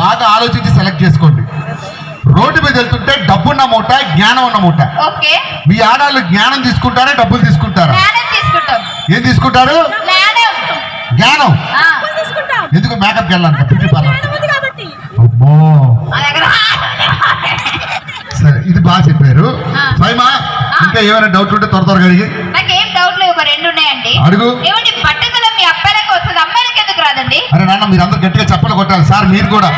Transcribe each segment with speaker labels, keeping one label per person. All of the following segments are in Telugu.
Speaker 1: బాగా ఆలోచించి సెలెక్ట్ చేసుకోండి. రోడ్డు మీద వెళ్తుంటే డబ్బున్న మూట, జ్ఞానం ఉన్న మూట.
Speaker 2: ఓకే.
Speaker 1: మీ ఆడాళ్ళు జ్ఞానం తీసుకుంటారా, డబ్బులు తీసుకుంటారా?
Speaker 2: జ్ఞానం తీసుకుంటాం.
Speaker 1: ఏం తీసుకుంటారు? జ్ఞానం.
Speaker 2: ఆ.
Speaker 1: ఎందుకు మేకప్కి వెళ్ళాలి బ్యూటీ పార్లర్? అమ్మో, సరే ఇది బాగా చెప్పారు. ఫైమా, ఇంకా ఏమైనా డౌట్ ఉంటే త్వరగా అడిగి.
Speaker 2: నాకేం డౌట్ లేవు, ఒక రెండు ఉన్నాయండి.
Speaker 1: అడుగు.
Speaker 2: ఏమండి పట్టుదల మీ అబ్బాయిలకు వస్తుంది, అమ్మాయిలకి ఎందుకు రాదండి?
Speaker 1: అరే నాన్న, మీరు అందరు గట్టిగా చప్పలు కొట్టాలి సార్. మీరు కూడా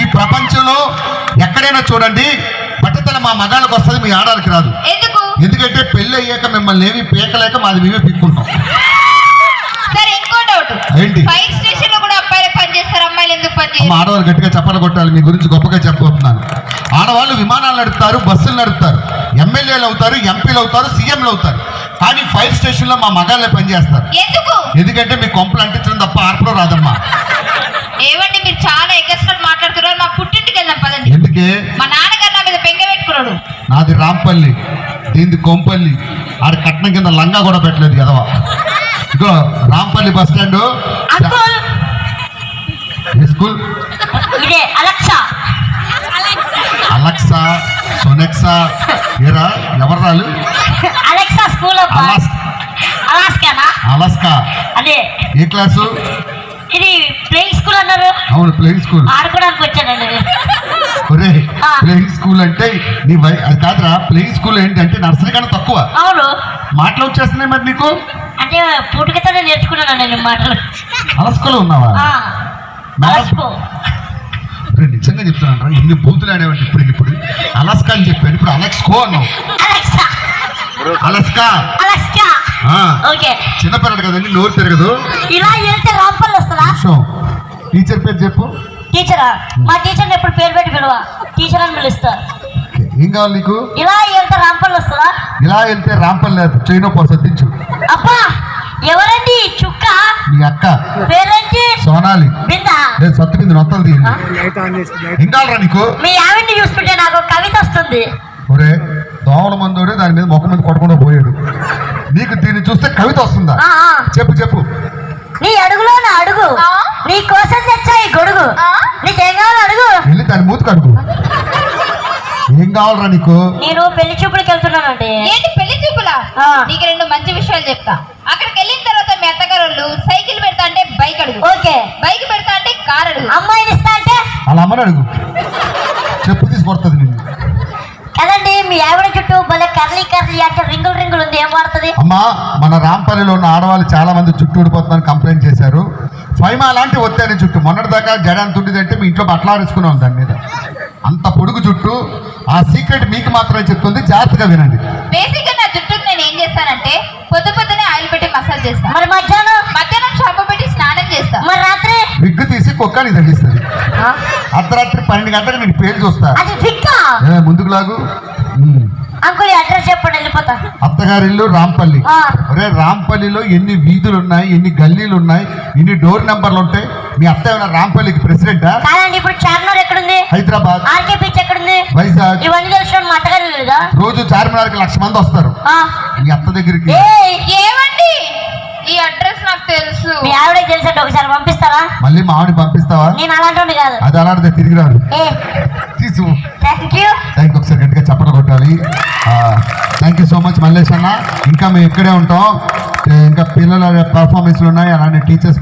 Speaker 1: ఈ ప్రపంచంలో ఎక్కడైనా చూడండి, పట్టుదల మా మగాళ్ళకి వస్తుంది, మీ ఆడాలకి రాదు.
Speaker 2: ఎందుకు?
Speaker 1: ఎందుకంటే పెళ్లి అయ్యాక మిమ్మల్ని ఏమి పీకలేక మాది మేమే పీక్కుంటాం.
Speaker 2: సరే, ఇంకో డౌట్.
Speaker 1: ఏంటి?
Speaker 2: ఫైర్ స్టేషన్ లో కూడా అబ్బాయిలు పనిచేస్తారు, అమ్మాయిలు ఎందుకు
Speaker 1: అమ్మ,
Speaker 2: పనిచేస్తారు?
Speaker 1: ఆడవాళ్ళు గట్టిగా చప్పలు కొట్టాలి. మీ గురించి గొప్పగా చెప్పబోతున్నాను. ఆడవాళ్ళు విమానాలు నడుపుతారు, బస్సులు నడుపుతారు, ఎమ్మెల్యేలు అవుతారు, ఎంపీలు అవుతారు, సీఎంలు అవుతారు. కానీ ఫైర్ స్టేషన్ లో మా మగాళ్ళే పనిచేస్తారు.
Speaker 2: ఎందుకు?
Speaker 1: ఎందుకంటే మీ కొంపలు అంటించడం తప్ప ఆర్పడం రాదమ్మా.
Speaker 2: ఏమండి మీరు చాలా ఎగస్ట్రా మాట్లాడుతున్నారు. మా పుట్టింటికి వెళ్దాం పదండి.
Speaker 1: ఎందుకే?
Speaker 2: మా నాన్నగారు నా మీద బెంగ పెట్టుకున్నాడు.
Speaker 1: నాది రాంపల్లి, దీనిది కొంపల్లి. ఆడ కట్నం కింద లంగా కూడా పెట్టలేదు కదవా. ఇగో రాంపల్లి బస్ స్టాండ్. స్కూల్
Speaker 3: ఇదే అలెక్సా.
Speaker 1: అలెక్సా, సోనెక్సా, ఏరా ఎవరు రాలు?
Speaker 3: అలెక్సా స్కూల్ అలాస్కానా?
Speaker 1: అలస్కా.
Speaker 3: అదే.
Speaker 1: ఏ క్లాసు?
Speaker 3: ఇది ప్లేయింగ్ స్కూల్ అన్నారు.
Speaker 1: అవును, ప్లేయింగ్ స్కూల్.
Speaker 3: ఆడుకోవడానికి వచ్చానండి.
Speaker 1: ఒరే, ప్లేయింగ్ స్కూల్ అంటే నీ అది కాదురా. ప్లేయింగ్ స్కూల్ ఏంటంటే నర్సరీ కన్నా తక్కువ.
Speaker 3: అవును.
Speaker 1: మాటలు వచ్చేస్తున్నాయి మరి నీకు.
Speaker 3: అంటే పుట్టుకతోనే నేర్చుకున్నాను నేను మాటలు.
Speaker 1: అలస్కోలో ఉన్నావా?
Speaker 3: అలస్కో.
Speaker 1: నిజంగా చెప్తున్నాను, ఇన్ని బూతులు ఆడేవాడి. ఇప్పుడు అలస్కా అని చెప్పాను, ఇప్పుడు అలెక్స్కో అన్నావు.
Speaker 3: అలెక్సా.
Speaker 1: అలస్కా.
Speaker 3: అలస్కా. ఓకే.
Speaker 1: చిన్నపిల్లడు కదండి, నోరు తిరగదు.
Speaker 3: ఇలా వెళ్తే రాంపల్లి వస్తుందా?
Speaker 1: టీచర్ పేరు చెప్పు.
Speaker 3: టీచరా? మా టీచర్ని ఎప్పుడు పేరు పెట్టి పిలవా, టీచర్ అని పిలుస్తా.
Speaker 1: ఏం కావాలి నీకు?
Speaker 3: ఇలా వెళ్తే రాంపల్లి వస్తుందా?
Speaker 1: ఇలా వెళ్తే రాంపల్లి లేదు, చైనో సర్దించు.
Speaker 3: అబ్బా, ఎవరండి చుక్క?
Speaker 1: నీ అక్క.
Speaker 3: పేరేంటి?
Speaker 1: సోనాలి.
Speaker 3: బిందా?
Speaker 1: లేదు, సత్తు బిందు నొత్తలు తీయండి. ఏం కావాలరా నీకు?
Speaker 3: మీ ఆవిడ్ని చూస్తుంటే నాకు కవిత వస్తుంది.
Speaker 1: ఒరే, దోమల మందోడే దాని మీద మొక్క మీద కొట్టకుండా పోయాడు. నీకు దీన్ని చూస్తే కవిత వస్తుందా? చెప్పు చెప్పు.
Speaker 3: నీ అడుగులో నా అడుగు, నీ కోసం తెచ్చా ఈ గొడుగు. నీకేం కావాలి అడుగు.
Speaker 1: వెళ్ళి దాని మూతుకు అడుగు. ఏం కావాలరా నీకు?
Speaker 3: నేను పెళ్లి చూపులకు వెళ్తున్నానండి.
Speaker 2: ఏంటి పెళ్లి చూపులా? నీకు రెండు మంచి విషయాలు చెప్తా. అక్కడికి వెళ్ళిన తర్వాత మీ అత్తగారు సైకిల్ పెడతా అంటే బైక్ అడుగు.
Speaker 3: ఓకే.
Speaker 2: బైక్ పెడతా అంటే కార్ అడుగు.
Speaker 3: అమ్మాయిని ఇస్తా అంటే
Speaker 1: అలా అమ్మని అడుగు. చెప్పు తీసుకొడుతుంది నిన్ను.
Speaker 3: కదండి, మీ ఆవిడ చుట్టూ భలే కర్లీ కర్లీ అంటే రింగులు రింగులు ఉంది, ఏం వాడుతుంది?
Speaker 1: అమ్మా, మన రాంపల్లిలో ఉన్న ఆడవాళ్ళు చాలా మంది చుట్టూ ఊడిపోతుందని కంప్లైంట్ చేశారు. ఫైమా లాంటి ఒత్తాని చుట్టూ మొన్నటి దాకా జడ ఎంత ఉండేదంటే మీ ఇంట్లో బట్టలు ఆరేసుకున్నాం దాని మీద. అంత పొడుగు చుట్టూ. ఆ సీక్రెట్ మీకు మాత్రమే చెప్తుంది, జాగ్రత్తగా వినండి.
Speaker 2: బేసిక్ గా నా జుట్టుకు నేను ఏం చేస్తానంటే పొద్దునే ఆయిల్ పెట్టి మసాజ్ చేస్తాను.
Speaker 3: మరి మధ్యాహ్నం
Speaker 2: షాంపూ పెట్టి స్నానం చేస్తా.
Speaker 3: మరి రాత్రి
Speaker 1: విగ్గు తీసి కుక్కని తగ్గిస్తుంది. అర్ధరాత్రి 12 గంటలకు నేను పేరు చూస్తా.
Speaker 3: అది ఫిక్కా.
Speaker 1: ముందుకు లాగు.
Speaker 3: అంకుల్ అడ్రస్ చెప్పండి, వెళ్ళిపోతా.
Speaker 1: అత్తగారిల్లు రాంపల్లి. ఒరే, రాంపల్లిలో ఎన్ని వీధులు ఉన్నాయి, ఎన్ని గల్లీలు ఉన్నాయి, ఎన్ని డోర్ నెంబర్లు ఉంటాయి. మీ అత్త ఏమైనా రాంపల్లికి ప్రెసిడెంటా?
Speaker 3: కాదండి. ఇప్పుడు చార్మినార్ ఎక్కడుంది?
Speaker 1: హైదరాబాద్.
Speaker 3: ఆర్కే బీచ్ ఎక్కడుంది?
Speaker 1: వైజాగ్.
Speaker 3: ఇవన్నీ తెలిసిన మా అత్తగారు లేదా?
Speaker 1: రోజు చార్మినార్కి 1,00,000 మంది వస్తారు మీ అత్త దగ్గరికి.
Speaker 2: ఏమండి, ఈ అడ్రస్ నాకు తెలుసు.
Speaker 3: మీ ఆవిడ తెలిసండి, ఒకసారి పంపిస్తారా?
Speaker 1: మళ్ళీ మా ఆవిడ పంపిస్తావా?
Speaker 3: నేను అలాంటి కాదు.
Speaker 1: అది అలాంటిదే, తిరిగి రాదు. తీసు.
Speaker 3: Thank you.
Speaker 1: ఒకసారి గట్టిగా చప్పట్లు కొట్టాలి. Thank you so much Mallesh అన్న. ఇంకా మేము ఇక్కడే ఉంటాం. ఇంకా పిల్లల పర్ఫార్మెన్స్లు ఉన్నాయి, అలానే టీచర్స్